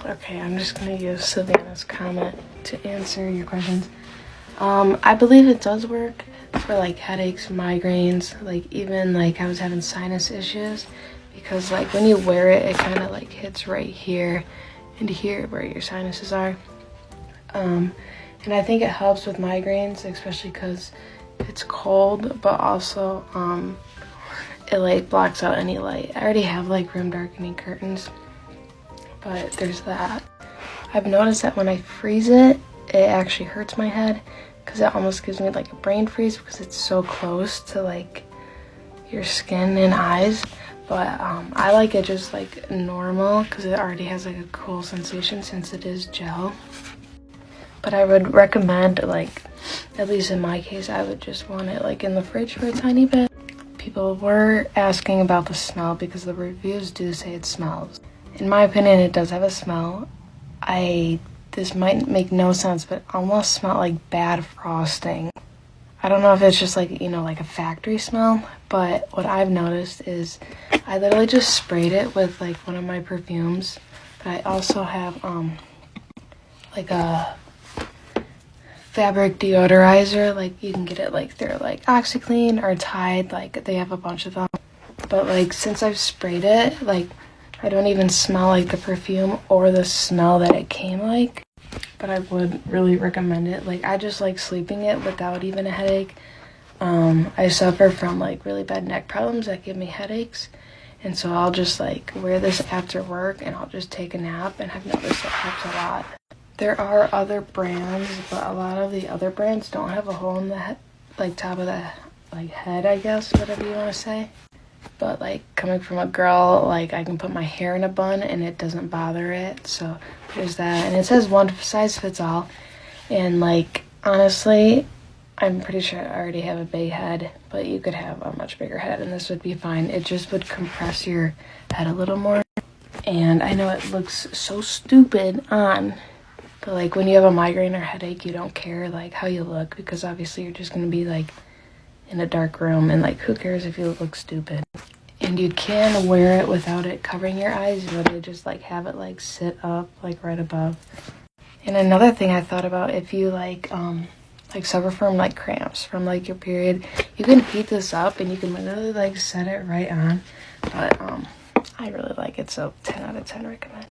Okay, I'm just gonna use Savannah's comment to answer your questions. I believe it does work for like headaches, migraines, like even like I was having sinus issues, because like when you wear it, it kind of like hits right here and here where your sinuses are. And I think it helps with migraines, especially because it's cold, but also it like blocks out any light. I already have like room darkening curtains, but there's that. I've noticed that when I freeze it, it actually hurts my head, because it almost gives me like a brain freeze because it's so close to like your skin and eyes. But I like it just like normal because it already has like a cool sensation since it is gel. But I would recommend, like, at least in my case, I would just want it like in the fridge for a tiny bit. People were asking about the smell because the reviews do say it smells. In my opinion, it does have a smell. This might make no sense, but almost smell like bad frosting. I don't know if it's just like, you know, like a factory smell, but what I've noticed is I literally just sprayed it with like one of my perfumes, but I also have like a fabric deodorizer. Like you can get it like through like OxyClean or Tide, like they have a bunch of them. But like since I've sprayed it, like I don't even smell like the perfume or the smell that it came like. But I would really recommend it. Like I just like sleeping it without even a headache. I suffer from like really bad neck problems that give me headaches, and so I'll just like wear this after work and I'll just take a nap, and I've noticed it helps a lot. There are other brands, but a lot of the other brands don't have a hole in the like top of the like head, I guess, whatever you want to say. But like coming from a girl, like I can put my hair in a bun and it doesn't bother it. So there's that. And it says one size fits all. And like honestly, I'm pretty sure I already have a big head, but you could have a much bigger head and this would be fine. It just would compress your head a little more. And I know it looks so stupid on, but like when you have a migraine or headache, you don't care like how you look, because obviously you're just gonna be like in a dark room, and like who cares if you look stupid. And you can wear it without it covering your eyes. You literally just like have it like sit up like right above. And another thing I thought about, if you like suffer from like cramps from like your period, you can heat this up and you can literally like set it right on. But I really like it, so 10 out of 10 recommend.